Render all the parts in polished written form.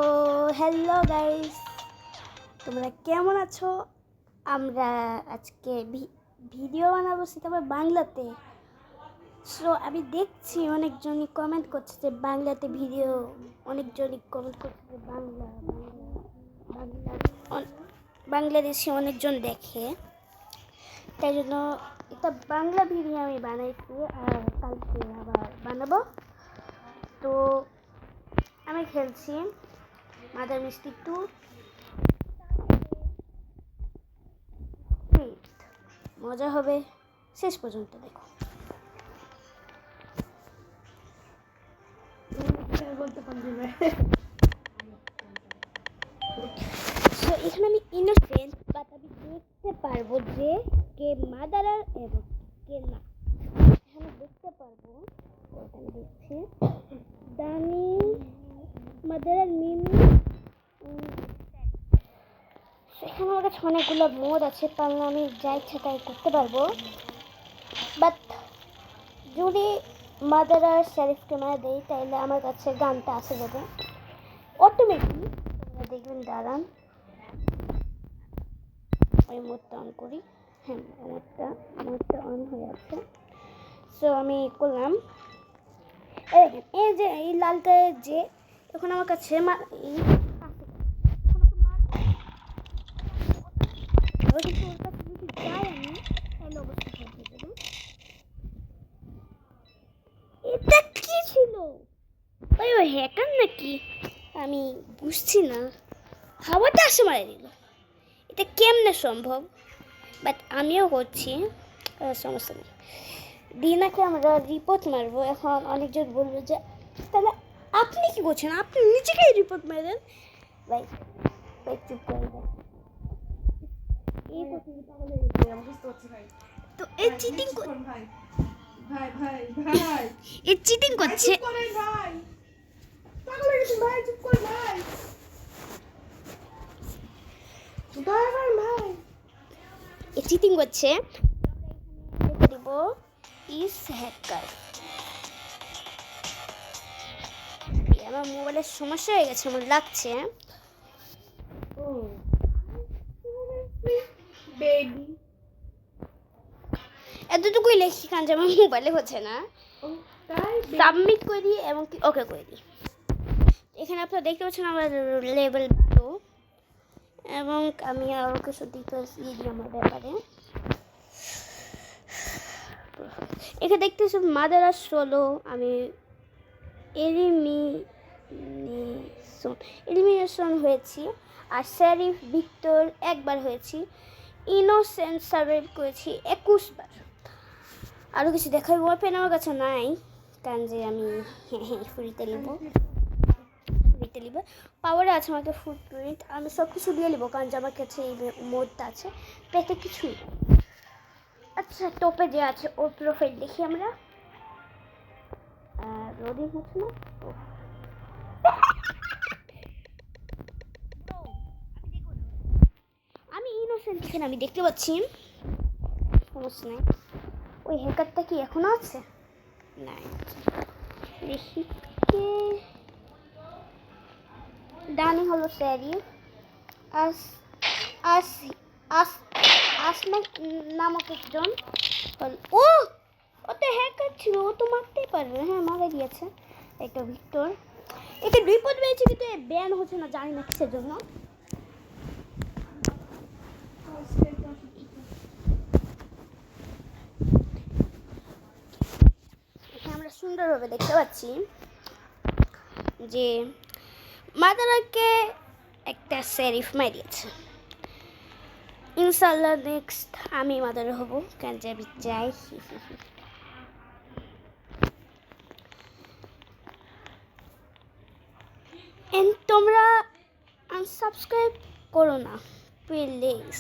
ও hello guys, তোমরা কেমন আছো? আমরা আজকে ভিডিও বানাবো, সেটা আবার বাংলাতে। সো আমি দেখছি অনেকজনই কমেন্ট করছে যে বাংলাতে ভিডিও, অনেকজনই কমেন্ট করছে যে বাংলা বাংলা বাংলা বাংলাদেশি অনেকজন দেখে, তাই জন্য এটা বাংলা ভিডিও আমি বানাইছি আর কালকে আবার বানাবো। তো আমি খেলছি মাদার মিস্টি 2। মজা হবে, শেষ পর্যন্ত দেখো। এখানে আমি ইনোসেন্ট, বাট আমি দেখতে পারবো যে কে মাদারার এবং কে না। এখানে দেখতে পারবো, আমি দেখছি দানি, মাদারার, মিমি। এখানে আমার কাছে অনেকগুলো মোড আছে, পারলে আমি যা ইচ্ছা তাই করতে পারবো। বাট যদি মাদার আর শেরিফকে মারা দেই তাহলে আমার কাছে গানটা আসে যাবে অটোমেটিক। তোমরা দেখবেন, দাঁড়ান ওই মোডটা অন করি। হ্যাঁ, মোডটা অন হয়ে আছে। সো আমি করলাম, এই যে এই লালটা যে এখন আমার কাছে এটা কি ছিল? ওই হ্যাকার নাকি? আমি বুঝছি না, হাওয়াতে আসে মারা দিল। এটা কেমনে সম্ভব? বাট আমিও করছি, সমস্যা নেই। দিনাকে আমরা রিপোর্ট মারবো। এখন অনেকজন বলবে যে তাহলে আপনি কি করছেন, আপনি নিজেকেই রিপোর্ট মারেন। ভাই ভাই চুপ করে দেন। তো এই চিটিং এই চিটিং করছে। এই চিটিং করছে। দেখে দিব ইস হ্যাকার। আমার মোবাইলের সমস্যা হয়ে গেছে আমার লাগছে। এতটুকুই লেখি কারণ যে আমার মোবাইলে হচ্ছে না। সাবমিট করে দিই এবং ওকে করে দিই। এখানে আপনারা দেখতে পাচ্ছেন আমার লেভেল 2 এবং আমি আরও কিছু ডিটেলস দিয়ে দিই আমার ব্যাপারে। এখানে দেখতে পাচ্ছেন মাদার আর সোলো, আমি এলিমিনেশন হয়েছি। আর শেরিফ ভিক্টর একবার হয়েছি। ইনোসেন্ট সার্ভাইভ করেছি 21 বার। আরও কিছু দেখার ওয়েপেন আমার কাছে নাই, কারণ যে আমি ফ্রিতে নিব পাওয়ারে আছে আমাকে ফুটপ্রিন্ট। আমি সব কিছু দিয়ে নিব কারণ যে আমার কাছে এই মোডটা আছে, পেতে কিছুই। আচ্ছা, টপে যে আছে ওর প্রোফাইল দেখি আমরা। রোডিং হচ্ছে না। আমি ইনোসেন্ট এখানে আমি দেখতে পাচ্ছি, সমস্যা নেই। ওই হ্যাকারটা কি এখনো আছে? না, দেখি কে ডানি হলো শেরিফ। আসমা নামক একজন। ও তো হ্যাকার ছিল, ও তো মারতেই পারবে। হ্যাঁ, মারা গিয়েছে একটা ভিক্টর। এটা রিপোর্ট পেয়েছে কিন্তু ব্যান হচ্ছে না, জানি না কিসের জন্য। আমরা সুন্দরভাবে দেখতে পাচ্ছি যে মাদারকে একটা শেরিফ মারিয়েছে। ইনশাল্লাহ নেক্সট আমি মাদার হব, কেন যে আমি চাই। তোমরা আনসাবস্ক্রাইব করো না প্লিজ।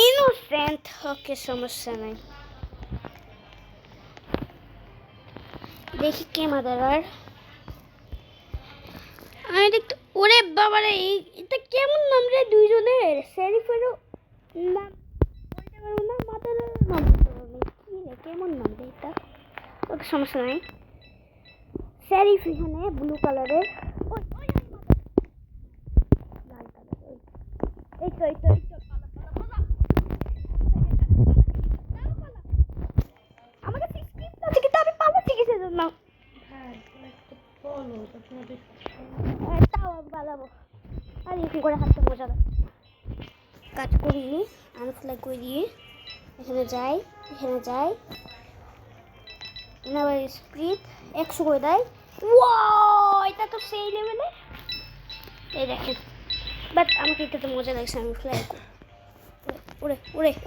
ইনোসেন্ট, ওকে, সমস্যা নাই। দেখি কে মাদার। আর আমি দেখতে, ওরে বাবারে, এটা কেমন নাম রে দুইজনের? শেরিফেরও নাম বলতে পারবো না, কি রে কেমন নাম রে এটা? ওকে সমস্যা নাই। স্যারিফ এখানে ব্লু কালারের, লাল কালার, এই তো আমাকে কিন্তু আমি পালাচ্ছি কিসের জন্য? তাও আমি পালাবো। আর এরকম করে হাঁটতে মজা লাগে। কাজ করি, আনফ্লাই করে দিয়ে এখানে যাই আবার স্পিড 100 করে দেয়। ওয়াও, এটা তো সেই লেভেলে। এই দেখেন, বাট আমাকে এটাতে মজা লাগছে। আমি ফ্লাই করি,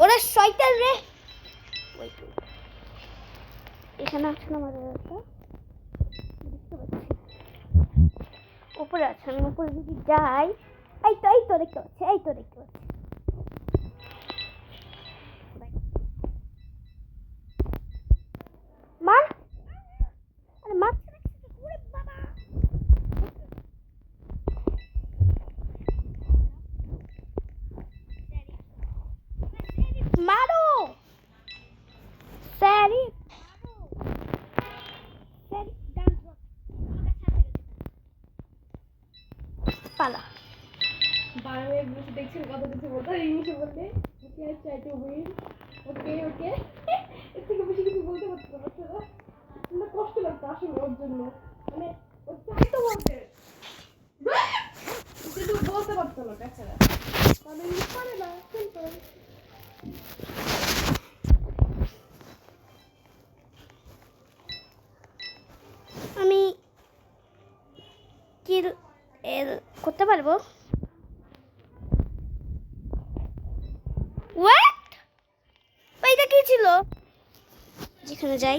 ওরে শয়তান রে। এখানে আছে না আমাদের একটা, দেখতে পাচ্ছি উপরে আছে। আমি উপরে যদি যাই, এই তো দেখতে পাচ্ছি। মার, আরে মারছে না কিছু, ওরে বাবা। মারো স্যারি, পালা। বারো এক বসে দেখছেন কত কিছু বলতে হয় ইংলিশে বলতে। Okay I try to win, okay এর থেকে বেশি কিছু বলতে পারতো না বাচ্চারা। না কষ্ট লাগতো আসলে ওর জন্য, মানে ও চাইতো বলতে কিন্তু বলতে পারতো না বেচারা, মানে ইংলিশ পারে না সিম্পল। আমি কি করতে পারবো? হোয়াট? এটা কি ছিল? যেখানে যাই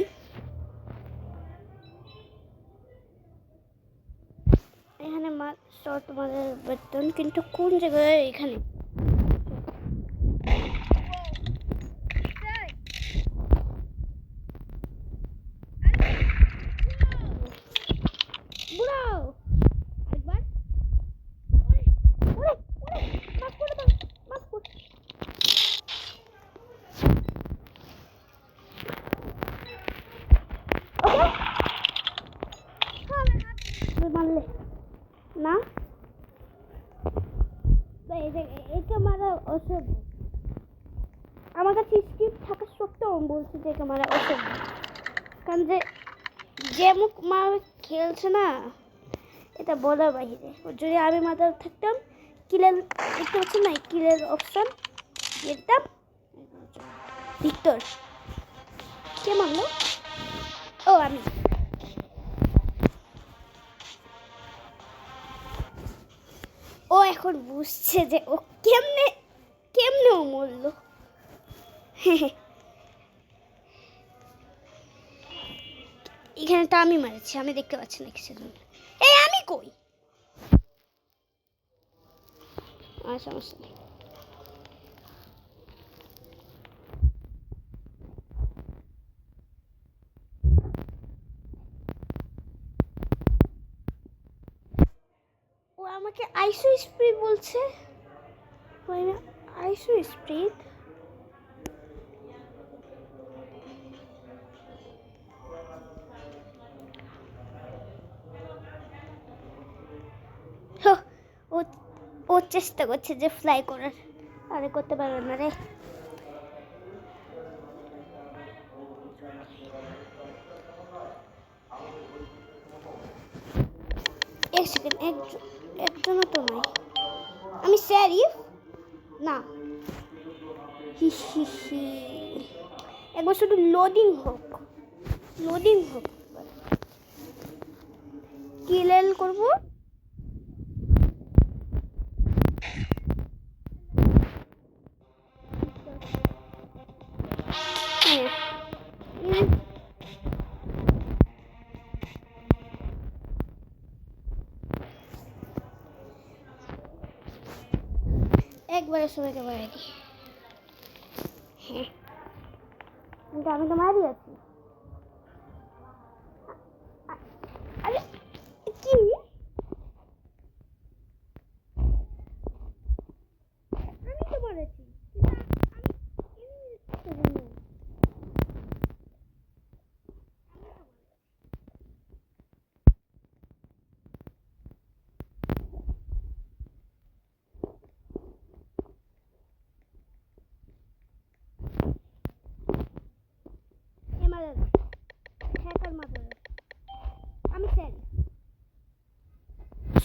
এখানে শর্ট মারার বেতন, কিন্তু কোন জায়গায়? এখানে মারলে না, এটা মারা অসভ্য। আমার কাছে স্ক্রিপ্ট থাকা সত্ত্বেও আমি বলছি যে এটা মারা অসভ্য, কারণ যে মুখ মা খেলছে না, এটা বলার বাহিরে। যদি আমি মাথায় থাকতাম, কিলের দেখতে পাচ্ছি না, কিলের অপশন যেতাম। ভিক্টর কে মারলো? ও আমি। ও এখন বুঝছে যে ও কেমনে ও মরলো। এখানে তো আমি মারছি, আমি দেখতে পাচ্ছি না কিছু। এই আমি কই? আর সমস্যা নেই। ও আমাকে আইসো স্প্রিট বলছে। আইসো স্প্রিট, ও ও চেষ্টা করছে যে ফ্লাই করার, আরে করতে পারবে না রে। এক সেকেন্ড, একজনও তো নাই। আমি স্যারিফ না, হি হি হি। একবার শুধু লোডিং হোক, কিলেল করবো। একবারে সবাইকে মারি। হ্যাঁ, কিন্তু আমি তো মারি আছি। আরে কি? আমি তো মারেছি,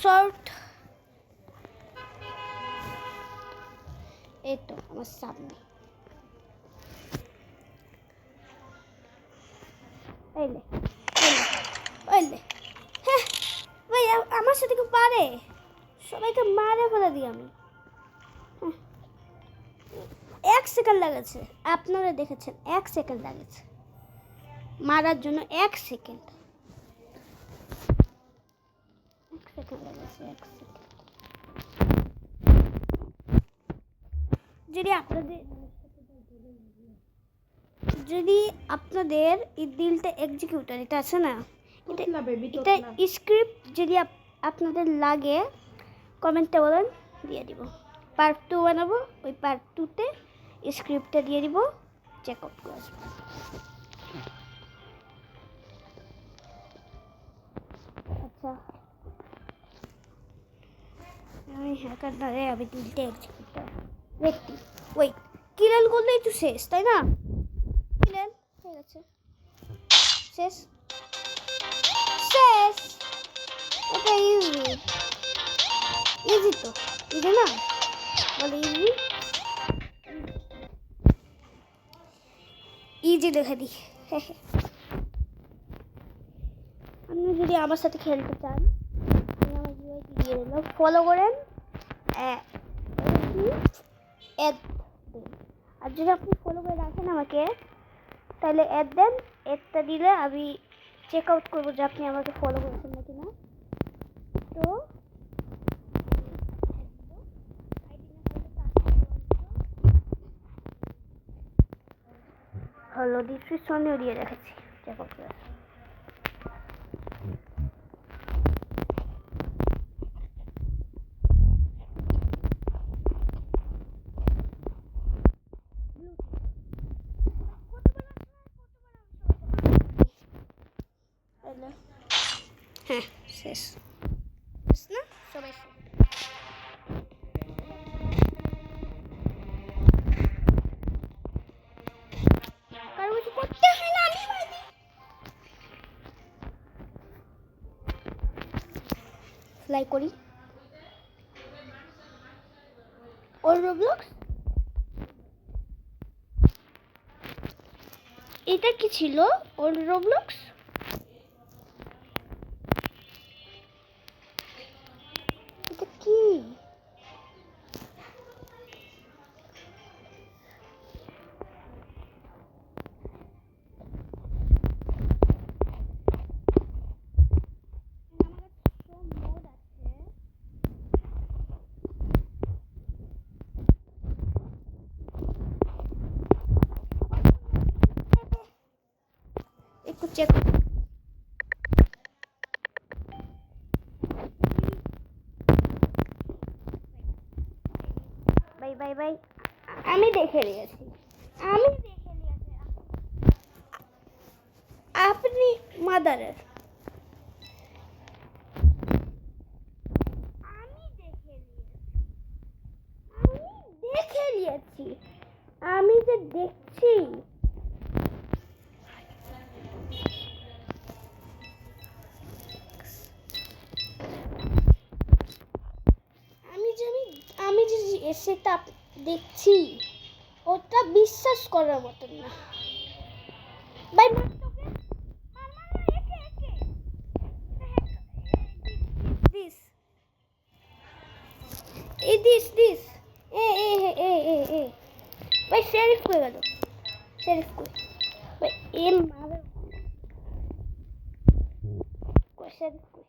শর্ট, এই তো আমার সামনে। এলে এলে হ্যাঁ ভাই, আমার সাথে কেউ পারে? সবাইকে মারে ফেলে দিই আমি। 1 সেকেন্ড লাগেছে, আপনারা দেখেছেন 1 সেকেন্ড লাগেছে মারার জন্য। 1 সেকেন্ড, 1 সেকেন্ড লাগেছে, 1 সেকেন্ড। যদি আপনাদের এই দিলটা এক্সিকিউটার এটা আছে না, এটা স্ক্রিপ্ট যদি আপনাদের লাগে কমেন্টে বলেন, দিয়ে দিব। পার্ট 2 বানাবো, ওই পার্ট 2তে স্ক্রিপ্টটা দিয়ে দিব, চেক আউট করে আসবো। আচ্ছা আমি হ্যাকার ধরে, আমি দিলটা এক্সিকিউটার। ওয়েট কিলেন করলেই তো শেষ, তাই না? কিলেন ঠিক আছে, শেষ শেষ। এটা ইজি, ইজি তো, ইজি না বলে ইজি, ইজি দেখে দিই। আপনি যদি আমার সাথে খেলতে চান, আমি আমার জিওআইডি দিয়ে দিলাম, ফলো করেন, অ্যাড দেন। আর যদি আপনি ফলো করে রাখেন আমাকে, তাহলে অ্যাড দেন। অ্যাডটা দিলে আমি চেক আউট করবো যে আপনি আমাকে ফলো করেছেন নাকি না। তো হলো ডিসক্রিপশনেও দিয়ে রেখেছি, চেক আউট করে। হ্যাঁ শেষ, শেষ না সবাই শেষ। কারো কিছু করতে হয় না, আমি পারি। ফ্লাই করি ওর রোবলক্স। এটা কি ছিল ওর রোবলক্স? এটা কি? একটু চেক বাই বাই বাই। আমি দেখে নিয়েছি, আমি দেখে নিয়েছি। আপনি মাদারের, আমি দেখে নিয়েছি, আমি যে দেখছি। আমি যে সেটা দেখছি, ওটা বিশ্বাস করার মতন না ভাই। দিস ভাই, শেরিফ কই গেল? শেরিফ কই ভাই? এম মারে কই? শেরিফ কই?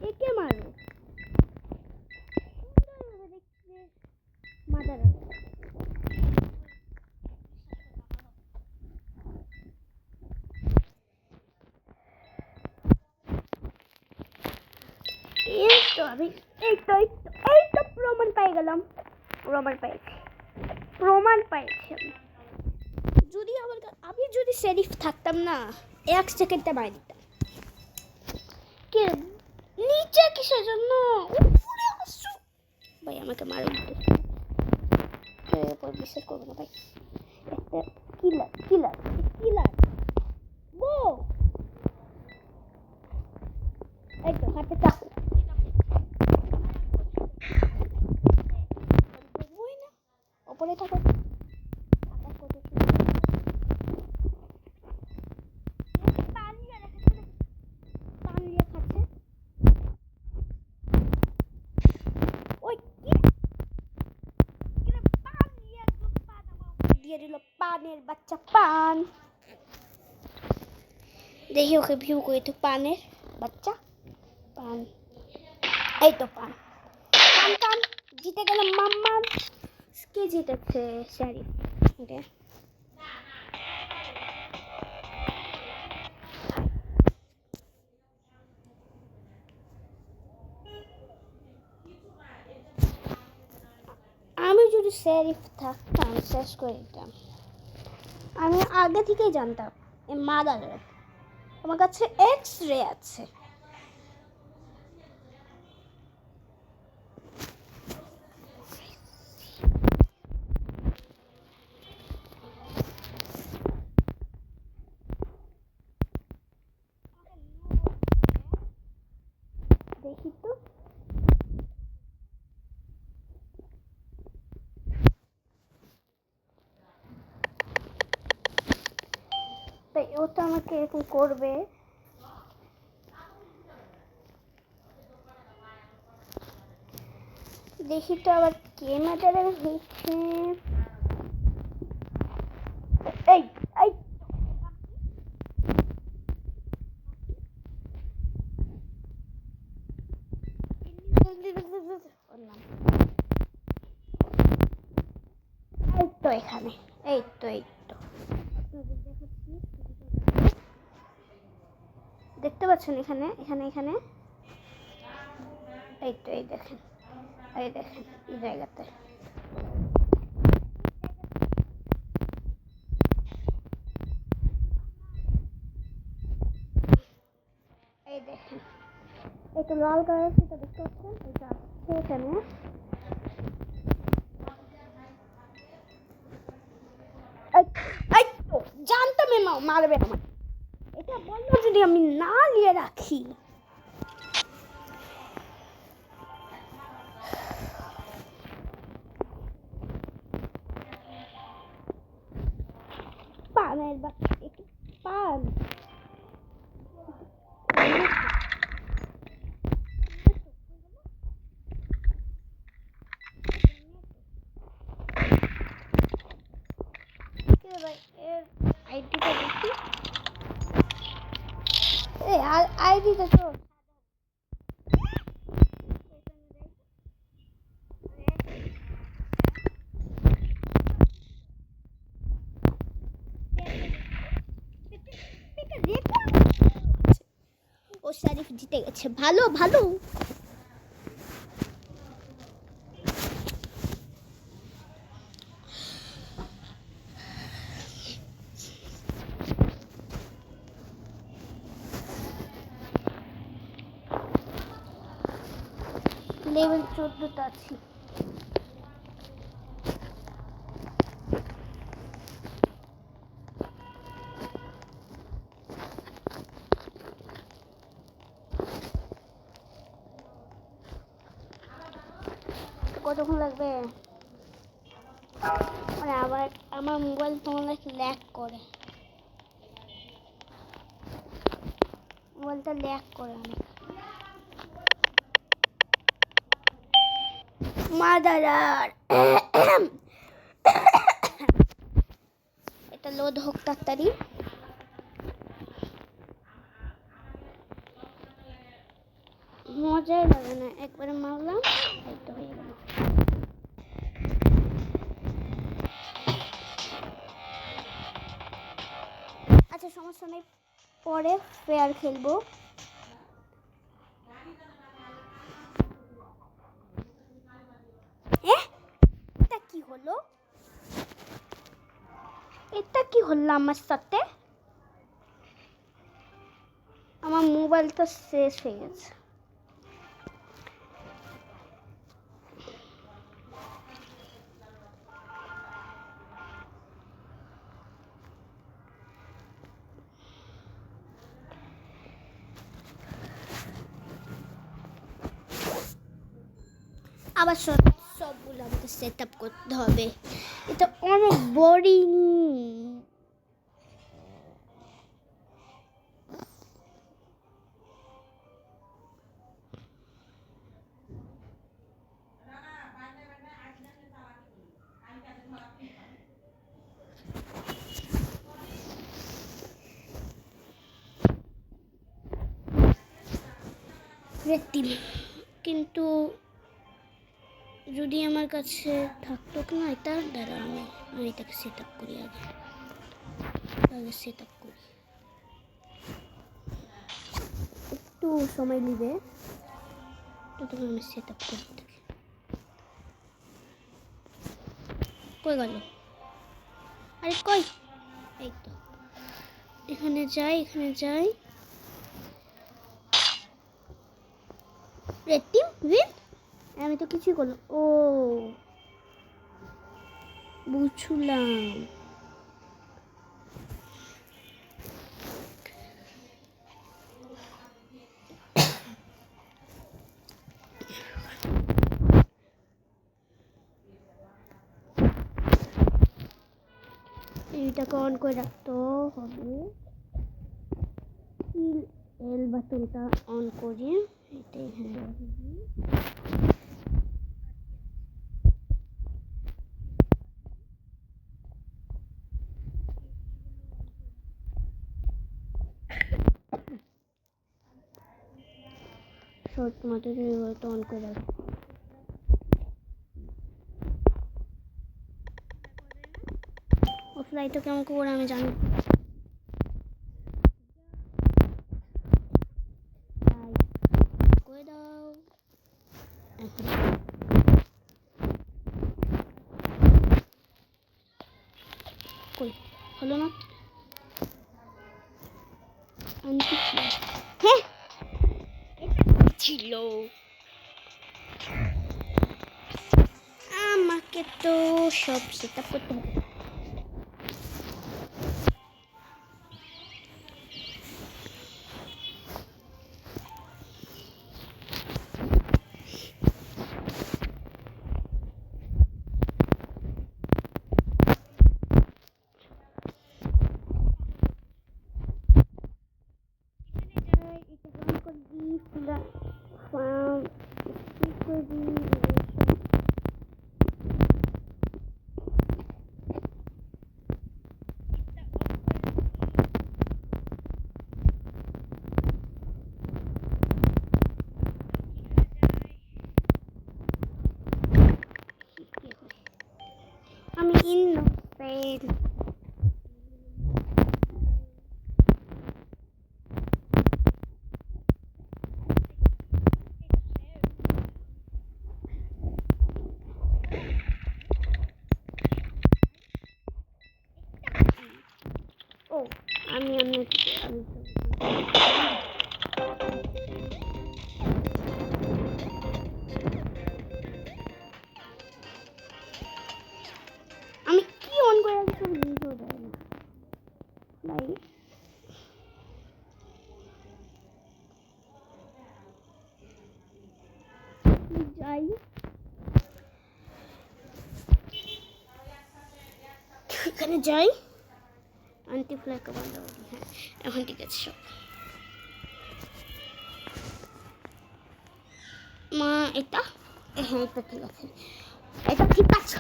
একে মারো, মাদার। এই তো আমি এই তো প্রমাণ পাই গেলাম, প্রমাণ পেয়েছি আমি। যদি আমি যদি শেরিফ থাকতাম না, 1 সেকেন্ডে মারি দিতাম। কে নিচে কিসের জন্য? উপরে আসো ভাই, আমাকে মারো বিশ্বাস করবো না ভাই। একটা কিলার কিলার কিলার গো, এই তো হাতে চাকু। ওই না ওপরে থাকো, আকাশ কত সুন্দর। পালিয়ে রেখেছে, পালিয়ে খাচ্ছে। ওই কি পালিয়ে একদম পান আমার উপর দিয়ে দিল, পানের বাচ্চা পান। দেখি ওকে ভিউ করে, তো পানের বাচ্চা পান, এই তো পান পান পান। জিতে গেলাম মাম্মা। কে জিতেছে? শরীফ। ওকে আমি যদি শরীফ থাকতাম শেষ করে দিতাম। আমি আগে থেকেই জানতাম এ মাদার, আমার কাছে এক্স রে আছে। দেখি তো, তাই ও তো আমাকে এরকম করবে। দেখি তো আবার কে ম্যাটারের হয়েছে। এই এই এই তো এখানে, এই তো এই তো দেখতে পাচ্ছেন এখানে এখানে এখানে, এই তো এই দেখেন, এই দেখেন এই জায়গাতে। এই দেখেন এই তো লাল কালার সেটা দেখতে পাচ্ছেন, এটা আছে এখানে। এই এই তো জানতাম এ মারবে আমার। এটা বললো যদি আমি না নিয়ে রাখি। পানের বাচ্চা, একটু পান। ভাই এর আইডিটা দেখি, এই আইডিটা তো ও শরীফ জিতে গেছে, ভালো ভালো। লেভেল 14 আছি। কতক্ষণ লাগবে? মানে আমার মোবাইল তোমার ল্যাগ করে, মোবাইলটা ল্যাগ করে অনেক। মাদারার এটা লোড হোক তাড়াতাড়ি। মজাই লাগে না, একবারে মারলাম এই তো হয়ে গেল। আচ্ছা সমস্যা নেই, পরে ফেয়ার খেলবো। এটা কি হলো? এটা কি হলো আমার সাথে? আমার মোবাইলটা শেষ হয়ে গেছে। আবার সবগুলো আমাকে সেট আপ করতে হবে, এটা অনেক বোরিং। রেটিম, কিন্তু যদি আমার কাছে থাকতো না এটা, দাঁড়া আমি এটাকে সেট আপ করি আগে সেট আপ করি, একটু সময় নেবে ততক্ষণ আমি সেট আপ করি। কই গেল? আরে কই? এই তো, এখানে যাই রেটিম উইন, আমি তো কিছুই করলাম। ও বুঝলাম, এইটাকে অন করে রাখতে হবে। এল বাটনটা অন করি, এটাই হ্যাঁ। শর্ট তোমাদের অন করে রাখবো। অফলাইনটা কেমন করে আমি জানি, করে দাও এখন। কই হলো না? হ্যাঁ ছিল, আমাকে তো সব সেট আপ করতে হবে। আমি ইনোসেন্ট, ও আমি আমি আমি আমি কি অন করে রাখছি সব ভিডিও দেয় না ভাই। যাই এখানে যাই, আন্টি ফ্লাই কভার দাও। হ্যাঁ এখন ঠিক আছে সব। মা এটা, হ্যাঁ এটা ঠিক আছে, এটা ঠিক আছে।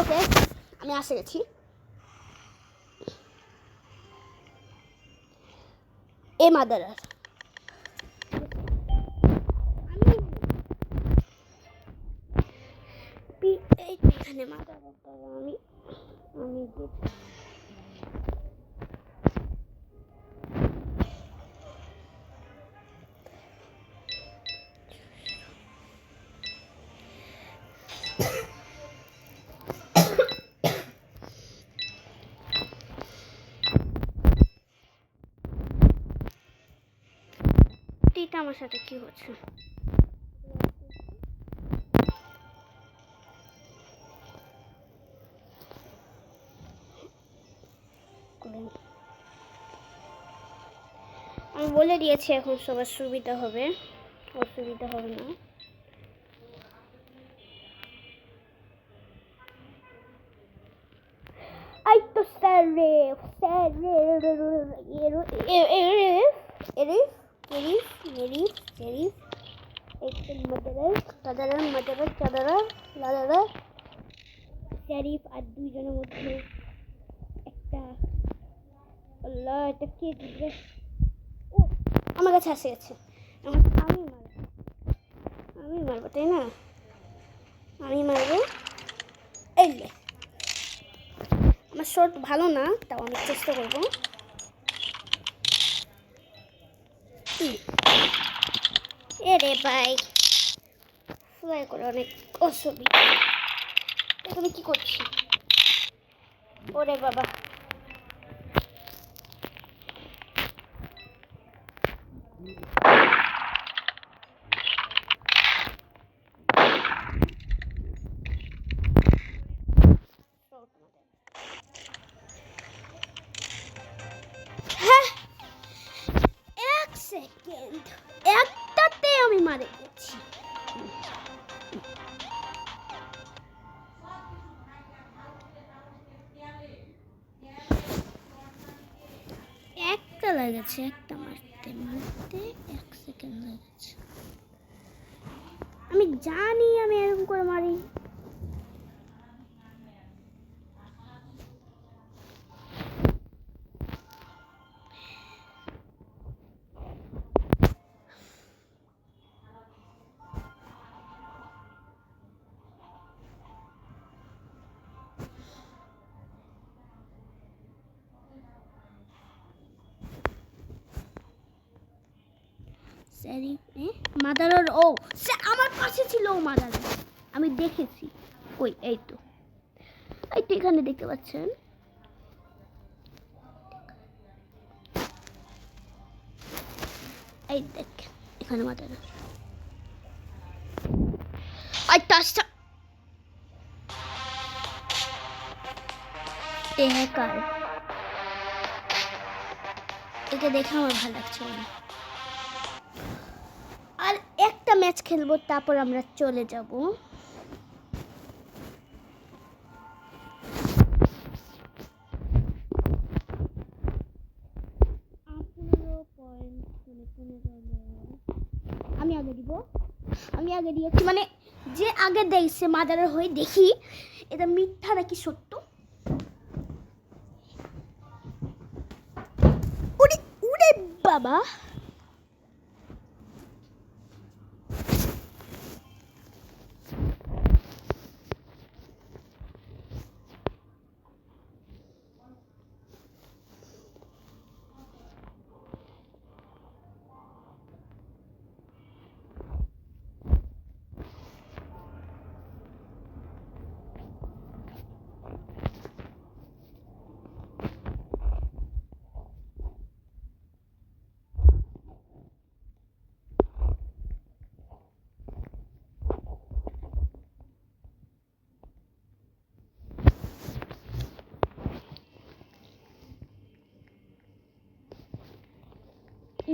ওকে আমি আসে গেছি। এ মাদার, আমি এইখানে মাদার আমি আমি এটা আমার সাথে কি হচ্ছে? আমি বলে দিয়েছি এখন সবার সুবিধা হবে, অসুবিধা হবে না। Ay, to Serif, Serif, Serif আর দুইজনের মধ্যে একটা, আল্লাহ এটা কে দিবে? ও আমার কাছে আসে গেছে। আমি মারবো তাই না? আমি মারবো। এই লে, আমার শট ভালো না, তাও আমি চেষ্টা করবো। এরে ভাই, ফ্লাই করে অনেক অসুবিধা। এখানে কি করছি? ওরে বাবা, হ্যাঁ 1 সেকেন্ড, একটাতে আমি মারে গেছি। একটা লেগেছে, একটা মারতে মারতে 1 সেকেন্ড লেগেছে। আমি জানি আমি এরকম করে মারি। মাদারের ও সে আমার পাশে ছিল, ও মাদার আমি দেখেছি। ওই এই তো এখানে দেখতে পাচ্ছেন। এই দেখ এখানে মাদার। আই টাচটা এ হ্যাকার, একে দেখে আমার ভালো লাগছে না। আর একটা ম্যাচ খেলবো, তারপর আমরা চলে যাব। আমি আগে দিব, আমি আগে দিয়েছি, মানে যে আগে দেয় সে মাদারের হয়ে। দেখি এটা মিথ্যা নাকি সত্য। উড়ে উড়ে বাবা,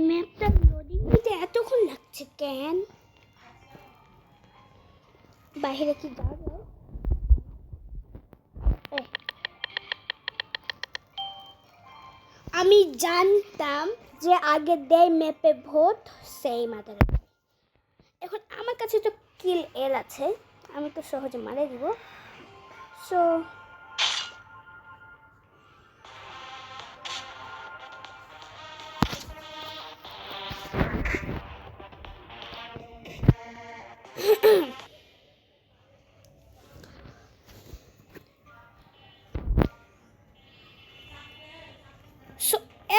ম্যাপটা লোডিং নিতে এতক্ষণ লাগছে কেন? বাইরে কি যাওয়া যায়? আমি জানতাম যে আগে দেয় ম্যাপে ভোট সেই মাদার। এখন আমার কাছে তো কিল এল আছে, আমি তো সহজে মারে দিব। সো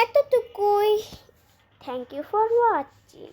এতটুকুই। Thank you for watching.